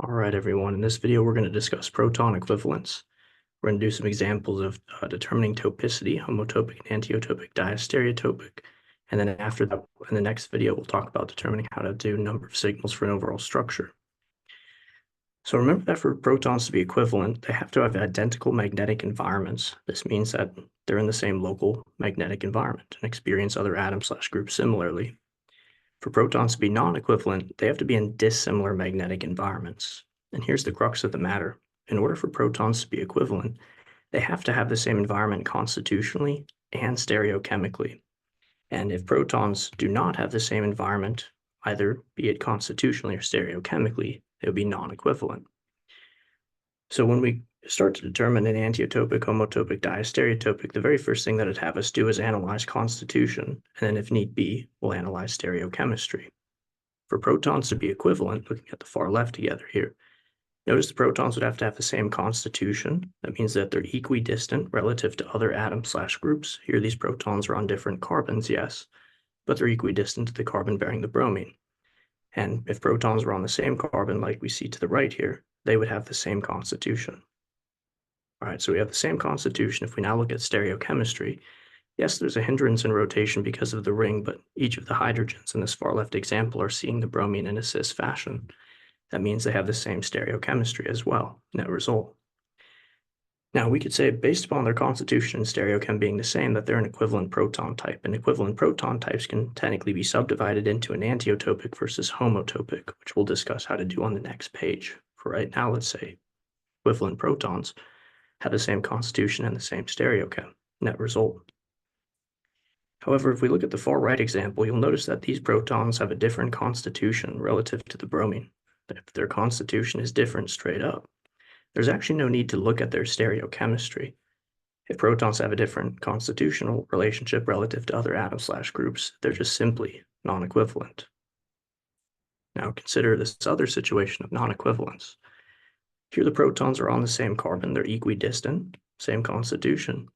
All right, everyone. In this video, we're going to discuss proton equivalence. We're going to do some examples of determining topicity, homotopic, enantiotopic, diastereotopic. And then after that, in the next video, we'll talk about determining how to do number of signals for an overall structure. So remember that for protons to be equivalent, they have to have identical magnetic environments. This means that they're in the same local magnetic environment and experience other atoms/groups similarly. For protons to be non-equivalent, they have to be in dissimilar magnetic environments. And here's the crux of the matter. In order for protons to be equivalent, they have to have the same environment constitutionally and stereochemically. And if protons do not have the same environment, either be it constitutionally or stereochemically, they would be non-equivalent. So when we start to determine an enantiotopic, homotopic, diastereotopic, the very first thing that it'd have us do is analyze constitution, and then if need be, we'll analyze stereochemistry. For protons to be equivalent, looking at the far left together here, notice the protons would have to have the same constitution. That means that they're equidistant relative to other atoms/groups. Here, these protons are on different carbons, yes, but they're equidistant to the carbon bearing the bromine. And if protons were on the same carbon, like we see to the right here, they would have the same constitution. All right, so we have the same constitution. If we now look at stereochemistry, yes, there's a hindrance in rotation because of the ring, but each of the hydrogens in this far left example are seeing the bromine in a cis fashion. That means they have the same stereochemistry as well, net result. Now, we could say, based upon their constitution and stereochem being the same, that they're an equivalent proton type, and equivalent proton types can technically be subdivided into enantiotopic versus homotopic, which we'll discuss how to do on the next page. For right now, let's say equivalent protons have the same constitution and the same stereochem, net result. However, if we look at the far right example, you'll notice that these protons have a different constitution relative to the bromine. If their constitution is different straight up, there's actually no need to look at their stereochemistry. If protons have a different constitutional relationship relative to other atoms/groups, they're just simply non-equivalent. Now consider this other situation of non-equivalence. Here the protons are on the same carbon, they're equidistant, same constitution.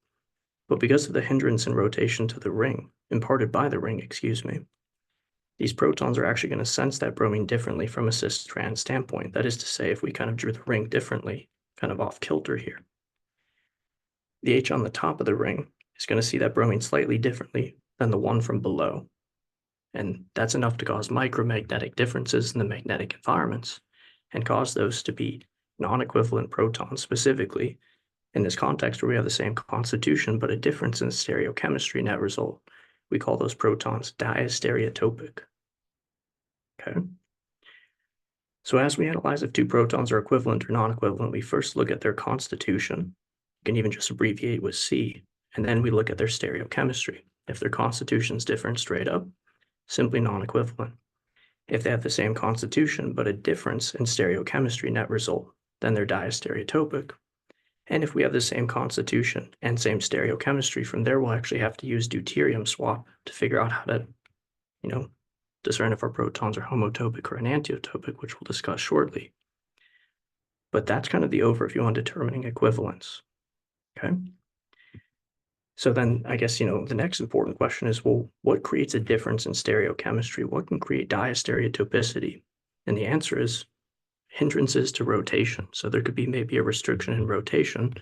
But because of the hindrance in rotation to the ring, imparted by the ring, these protons are actually going to sense that bromine differently from a cis-trans standpoint. That is to say, if we kind of drew the ring differently, kind of off kilter here, the H on the top of the ring is going to see that bromine slightly differently than the one from below. And that's enough to cause micromagnetic differences in the magnetic environments and cause those to be non-equivalent protons, specifically in this context where we have the same constitution but a difference in stereochemistry net result. We call those protons diastereotopic. Okay. So as we analyze if two protons are equivalent or non-equivalent, we first look at their constitution. You can even just abbreviate with C, and then we look at their stereochemistry. If their constitution is different straight up, simply non-equivalent. If they have the same constitution but a difference in stereochemistry net result, then they're diastereotopic. And if we have the same constitution and same stereochemistry, from there we'll actually have to use deuterium swap to figure out how to, discern if our protons are homotopic or enantiotopic, which we'll discuss shortly. But that's kind of the overview on determining equivalence. Okay. So then I guess, the next important question is, well, what creates a difference in stereochemistry? What can create diastereotopicity? And the answer is hindrances to rotation. So there could be maybe a restriction in rotation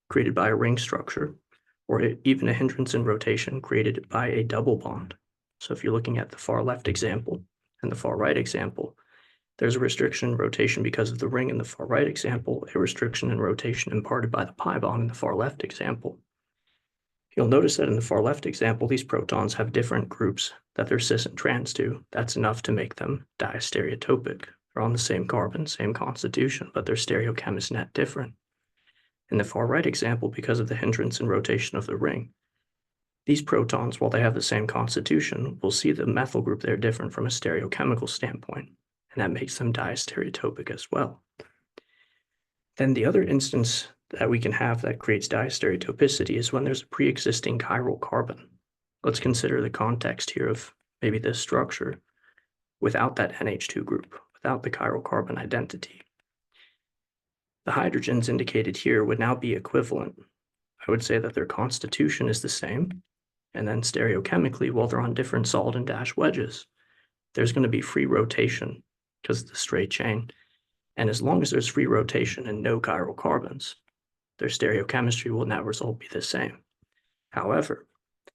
created by a ring structure, or even a hindrance in rotation created by a double bond. So if you're looking at the far left example and the far right example, there's a restriction in rotation because of the ring in the far right example, a restriction in rotation imparted by the pi bond in the far left example. You'll notice that in the far left example, these protons have different groups that they're cis and trans to. That's enough to make them diastereotopic. They're on the same carbon, same constitution, but their stereochem is net different. In the far right example, because of the hindrance in rotation of the ring, these protons, while they have the same constitution, will see the methyl group there different from a stereochemical standpoint, and that makes them diastereotopic as well. Then the other instance that we can have that creates diastereotopicity is when there's a pre-existing chiral carbon. Let's consider the context here of maybe this structure without that NH2 group, without the chiral carbon identity. The hydrogens indicated here would now be equivalent. I would say that their constitution is the same, and then stereochemically, while they're on different salt and dash wedges, there's going to be free rotation because of the straight chain. And as long as there's free rotation and no chiral carbons, their stereochemistry will net result be the same. However,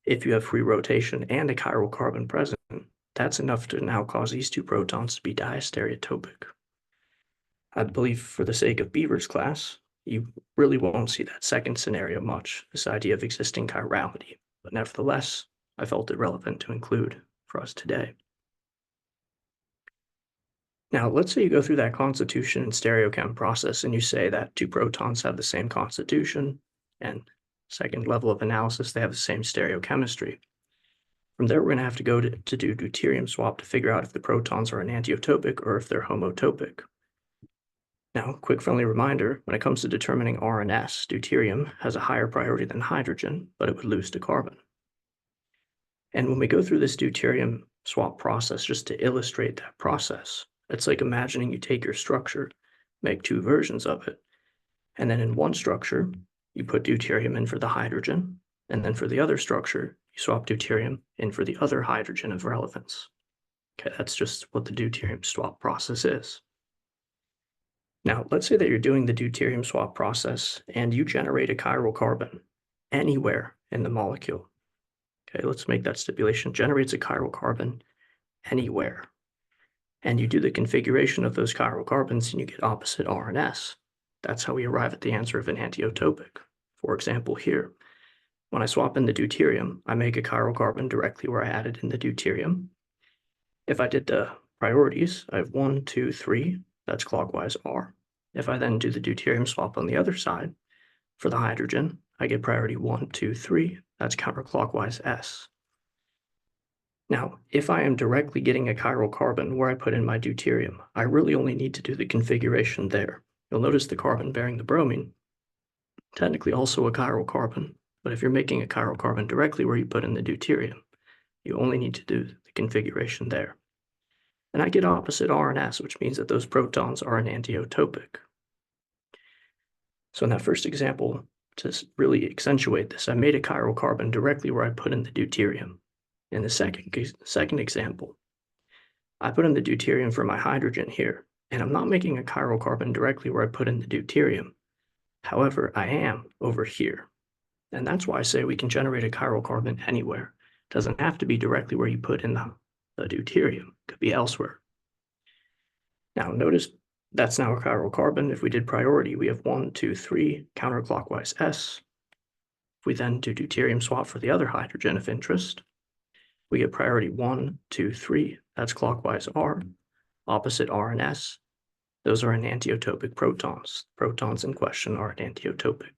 if you have free rotation and a chiral carbon present, that's enough to now cause these two protons to be diastereotopic. I believe for the sake of Beaver's class, you really won't see that second scenario much, this idea of existing chirality, but nevertheless, I felt it relevant to include for us today. Now, let's say you go through that constitution and stereochem process and you say that two protons have the same constitution, and second level of analysis, they have the same stereochemistry. From there, we're going to have to go to do deuterium swap to figure out if the protons are enantiotopic or if they're homotopic. Now, quick friendly reminder, when it comes to determining R and S, deuterium has a higher priority than hydrogen, but it would lose to carbon. And when we go through this deuterium swap process, just to illustrate that process, it's like imagining you take your structure, make two versions of it, and then in one structure, you put deuterium in for the hydrogen, and then for the other structure, you swap deuterium in for the other hydrogen of relevance. Okay, that's just what the deuterium swap process is. Now, let's say that you're doing the deuterium swap process and you generate a chiral carbon anywhere in the molecule. Okay, let's make that stipulation. Generates a chiral carbon anywhere. And you do the configuration of those chiral carbons and you get opposite R and S. That's how we arrive at the answer of enantiotopic. For example, here, when I swap in the deuterium, I make a chiral carbon directly where I added in the deuterium. If I did the priorities, I have 1, 2, 3, that's clockwise R. If I then do the deuterium swap on the other side, for the hydrogen, I get priority 1, 2, 3, that's counterclockwise S. Now, if I am directly getting a chiral carbon where I put in my deuterium, I really only need to do the configuration there. You'll notice the carbon bearing the bromine, technically also a chiral carbon, but if you're making a chiral carbon directly where you put in the deuterium, you only need to do the configuration there. And I get opposite R and S, which means that those protons are enantiotopic. So in that first example, to really accentuate this, I made a chiral carbon directly where I put in the deuterium. In the second example, I put in the deuterium for my hydrogen here, and I'm not making a chiral carbon directly where I put in the deuterium. However, I am over here. And that's why I say we can generate a chiral carbon anywhere. It doesn't have to be directly where you put in the deuterium. It could be elsewhere. Now, notice that's now a chiral carbon. If we did priority, we have 1, 2, 3, counterclockwise S. If we then do deuterium swap for the other hydrogen of interest, we get priority 1, 2, 3, that's clockwise R, opposite R and S. Those are enantiotopic protons. Protons in question are enantiotopic.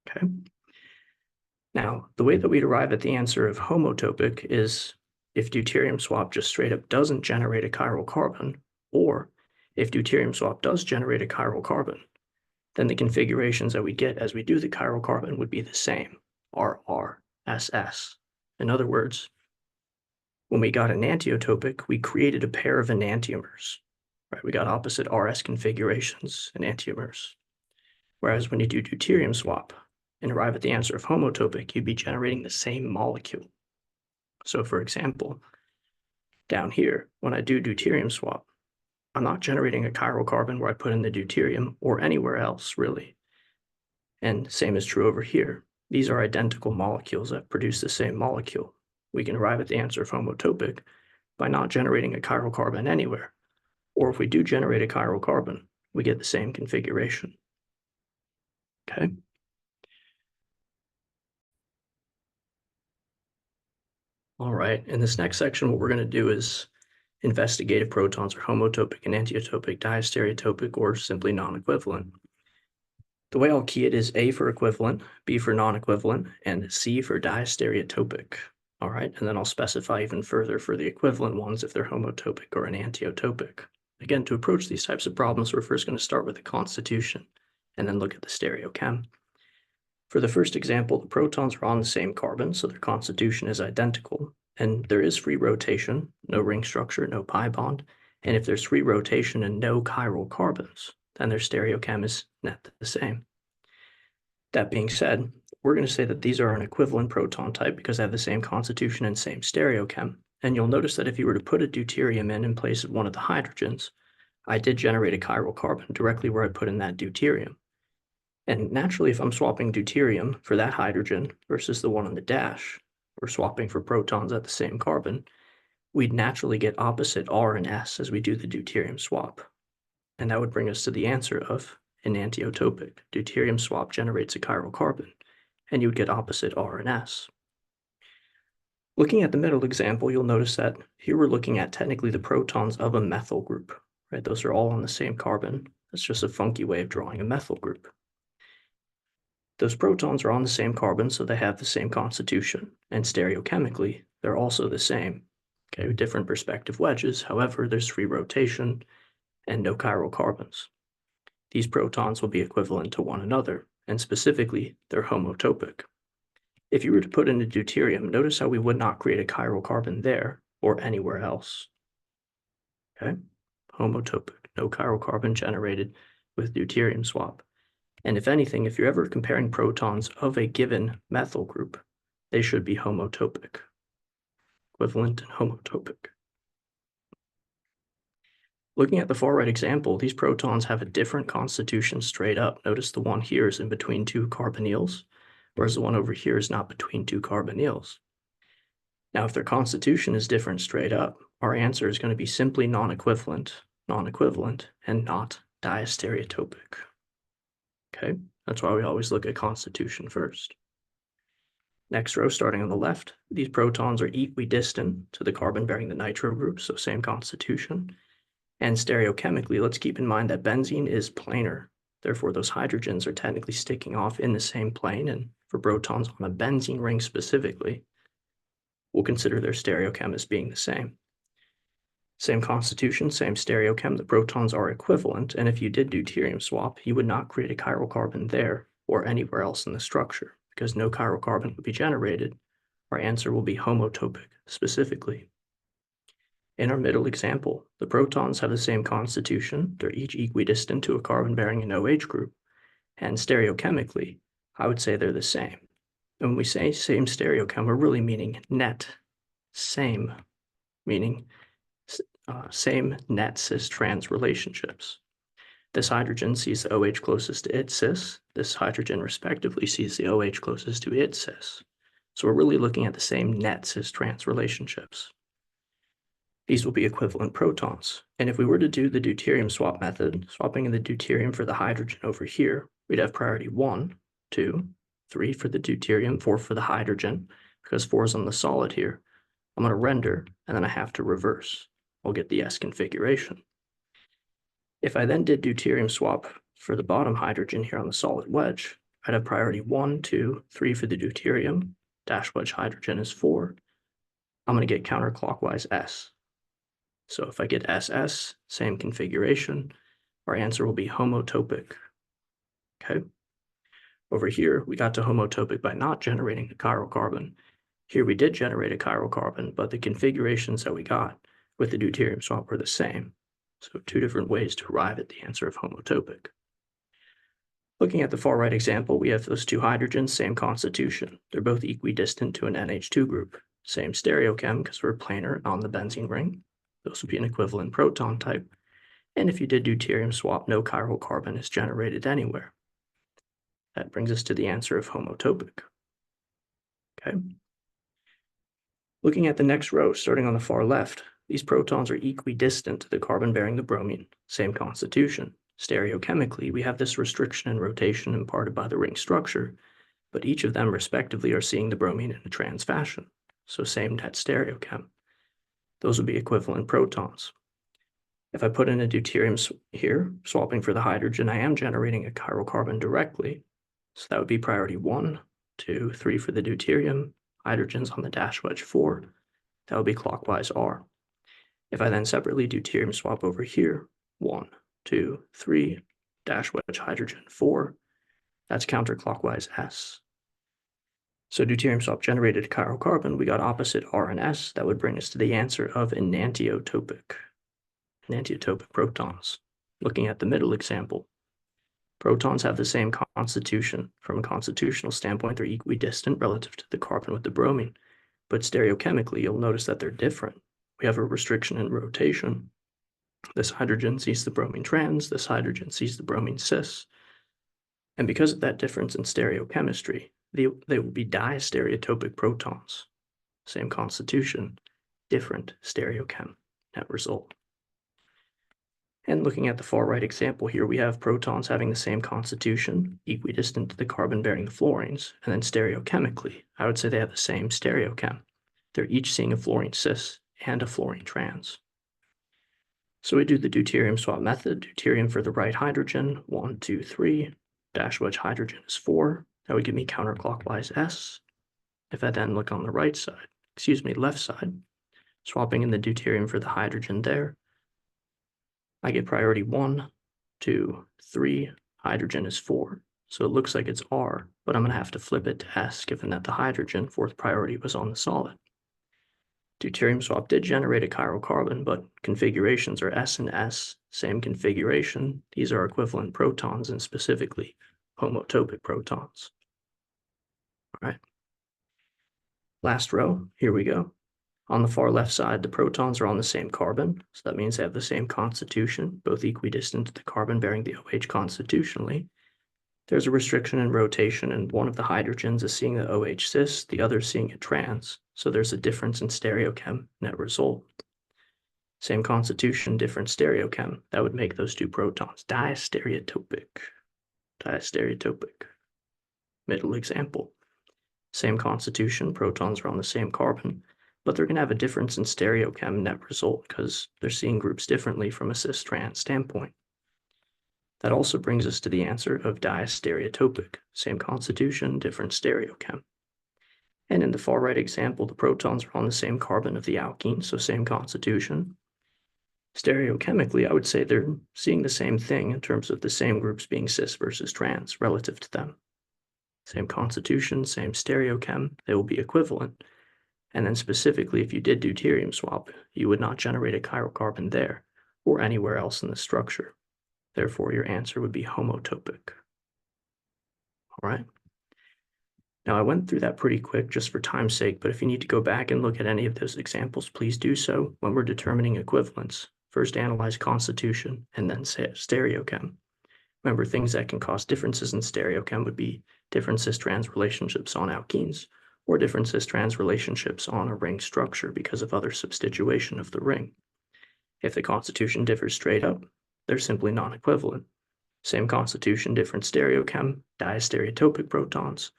Okay. Now, the way that we'd arrive at the answer of homotopic is if deuterium swap just straight up doesn't generate a chiral carbon, or if deuterium swap does generate a chiral carbon, then the configurations that we get as we do the chiral carbon would be the same, RR, SS. In other words, when we got enantiotopic, we created a pair of enantiomers, right? We got opposite RS configurations, enantiomers. Whereas when you do deuterium swap and arrive at the answer of homotopic, you'd be generating the same molecule. So for example, down here, when I do deuterium swap, I'm not generating a chiral carbon where I put in the deuterium or anywhere else, really. And same is true over here. These are identical molecules that produce the same molecule. We can arrive at the answer of homotopic by not generating a chiral carbon anywhere. Or if we do generate a chiral carbon, we get the same configuration. Okay. All right, in this next section, what we're going to do is investigate if protons are homotopic, enantiotopic, diastereotopic, or simply non-equivalent. The way I'll key it is A for equivalent, B for non-equivalent, and C for diastereotopic. All right, and then I'll specify even further for the equivalent ones if they're homotopic or enantiotopic. Again, to approach these types of problems, we're first going to start with the constitution and then look at the stereochem. For the first example, the protons are on the same carbon, so their constitution is identical, and there is free rotation, no ring structure, no pi bond, and if there's free rotation and no chiral carbons, then their stereochem is net the same. That being said, we're going to say that these are an equivalent proton type because they have the same constitution and same stereochem, and you'll notice that if you were to put a deuterium in place of one of the hydrogens, I did generate a chiral carbon directly where I put in that deuterium. And naturally, if I'm swapping deuterium for that hydrogen versus the one on the dash, we're swapping for protons at the same carbon, we'd naturally get opposite R and S as we do the deuterium swap. And that would bring us to the answer of enantiotopic. Deuterium swap generates a chiral carbon, and you would get opposite R and S. Looking at the middle example, you'll notice that here we're looking at technically the protons of a methyl group, right? Those are all on the same carbon. That's just a funky way of drawing a methyl group. Those protons are on the same carbon, so they have the same constitution, and stereochemically, they're also the same. Okay, with different perspective wedges. However, there's free rotation and no chiral carbons. These protons will be equivalent to one another, and specifically, they're homotopic. If you were to put in a deuterium, notice how we would not create a chiral carbon there or anywhere else. Okay, homotopic, no chiral carbon generated with deuterium swap. And if anything, if you're ever comparing protons of a given methyl group, they should be homotopic, equivalent and homotopic. Looking at the far right example, these protons have a different constitution straight up. Notice the one here is in between two carbonyls, whereas the one over here is not between two carbonyls. Now, if their constitution is different straight up, our answer is going to be simply non-equivalent, and not diastereotopic. Okay, that's why we always look at constitution first. Next row, starting on the left, these protons are equidistant to the carbon bearing the nitro group, so same constitution. And stereochemically, let's keep in mind that benzene is planar. Therefore, those hydrogens are technically sticking off in the same plane, and for protons on a benzene ring specifically, we'll consider their stereochem as being the same. Same constitution, same stereochem, the protons are equivalent, and if you did deuterium swap, you would not create a chiral carbon there or anywhere else in the structure, because no chiral carbon would be generated. Our answer will be homotopic specifically. In our middle example, the protons have the same constitution, they're each equidistant to a carbon bearing an OH group, and stereochemically, I would say they're the same. And when we say same stereochem, we're really meaning net, same, meaning same net cis-trans relationships. This hydrogen sees the OH closest to its cis. This hydrogen respectively sees the OH closest to its cis. So we're really looking at the same net cis-trans relationships. These will be equivalent protons. And if we were to do the deuterium swap method, swapping in the deuterium for the hydrogen over here, we'd have priority 1, 2, 3 for the deuterium, 4 for the hydrogen, because 4 is on the solid here. I'm going to render, and then I have to reverse. I'll get the S configuration. If I then did deuterium swap for the bottom hydrogen here on the solid wedge, I'd have priority 1, 2, 3 for the deuterium, dash wedge hydrogen is 4. I'm going to get counterclockwise S. So if I get SS, same configuration, our answer will be homotopic. Okay. Over here, we got to homotopic by not generating a chiral carbon. Here we did generate a chiral carbon, but the configurations that we got with the deuterium swap were the same. So two different ways to arrive at the answer of homotopic. Looking at the far right example, we have those two hydrogens, same constitution. They're both equidistant to an NH2 group. Same stereochem because we're planar on the benzene ring. Those would be an equivalent proton type. And if you did deuterium swap, no chiral carbon is generated anywhere. That brings us to the answer of homotopic. Okay. Looking at the next row, starting on the far left, these protons are equidistant to the carbon bearing the bromine, same constitution. Stereochemically, we have this restriction and rotation imparted by the ring structure, but each of them respectively are seeing the bromine in a trans fashion, so same net stereochem. Those would be equivalent protons. If I put in a deuterium here, swapping for the hydrogen, I am generating a chiral carbon directly. So that would be priority 1, 2, 3 for the deuterium, hydrogens on the dash wedge 4. That would be clockwise R. If I then separately deuterium swap over here, 1, 2, 3, dash wedge hydrogen 4, that's counterclockwise S. So deuterium swap generated a chiral carbon, we got opposite R and S. That would bring us to the answer of enantiotopic. Enantiotopic protons. Looking at the middle example, protons have the same constitution. From a constitutional standpoint, they're equidistant relative to the carbon with the bromine. But stereochemically, you'll notice that they're different. We have a restriction in rotation This hydrogen sees the bromine trans, this hydrogen sees the bromine cis. And because of that difference in stereochemistry, they will be diastereotopic protons. Same constitution, different stereochem, net result. And looking at the far right example here, we have protons having the same constitution, equidistant to the carbon bearing the fluorines, and then stereochemically, I would say they have the same stereochem. They're each seeing a fluorine cis and a fluorine trans. So we do the deuterium swap method, deuterium for the right hydrogen, 1, 2, 3, dash wedge hydrogen is 4. That would give me counterclockwise S. If I then look on the right side, left side, swapping in the deuterium for the hydrogen there, I get priority 1, 2, 3, hydrogen is 4. So it looks like it's R, but I'm going to have to flip it to S, given that the hydrogen, fourth priority, was on the solid. Deuterium swap did generate a chiral carbon, but configurations are S and S, same configuration. These are equivalent protons, and specifically homotopic protons. All right. Last row, here we go. On the far left side, the protons are on the same carbon, so that means they have the same constitution, both equidistant to the carbon bearing the OH constitutionally. There's a restriction in rotation, and one of the hydrogens is seeing the OH cis, the other is seeing a trans, so there's a difference in stereochem, net result. Same constitution, different stereochem. That would make those two protons diastereotopic. Diastereotopic. Middle example. Same constitution, protons are on the same carbon, but they're going to have a difference in stereochem, net result, because they're seeing groups differently from a cis-trans standpoint. That also brings us to the answer of diastereotopic. Same constitution, different stereochem. And in the far right example, the protons are on the same carbon of the alkene, so same constitution. Stereochemically, I would say they're seeing the same thing in terms of the same groups being cis versus trans relative to them. Same constitution, same stereochem, they will be equivalent. And then specifically, if you did deuterium swap, you would not generate a chiral carbon there or anywhere else in the structure. Therefore, your answer would be homotopic. All right. Now, I went through that pretty quick just for time's sake, but if you need to go back and look at any of those examples, please do so when we're determining equivalence. First, analyze constitution and then stereochem. Remember, things that can cause differences in stereochem would be different cis-trans relationships on alkenes or different cis-trans relationships on a ring structure because of other substitution of the ring. If the constitution differs straight up, they're simply non-equivalent. Same constitution, different stereochem, diastereotopic protons.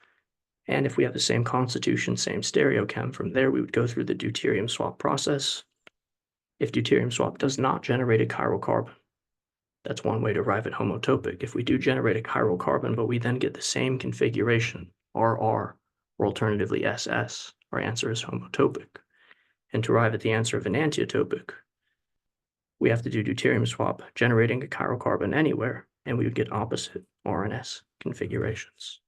And if we have the same constitution, same stereochem, from there we would go through the deuterium swap process. If deuterium swap does not generate a chiral carbon, that's one way to arrive at homotopic. If we do generate a chiral carbon, but we then get the same configuration, RR, or alternatively SS, our answer is homotopic. And to arrive at the answer of enantiotopic, we have to do deuterium swap, generating a chiral carbon anywhere, and we would get opposite R and S configurations.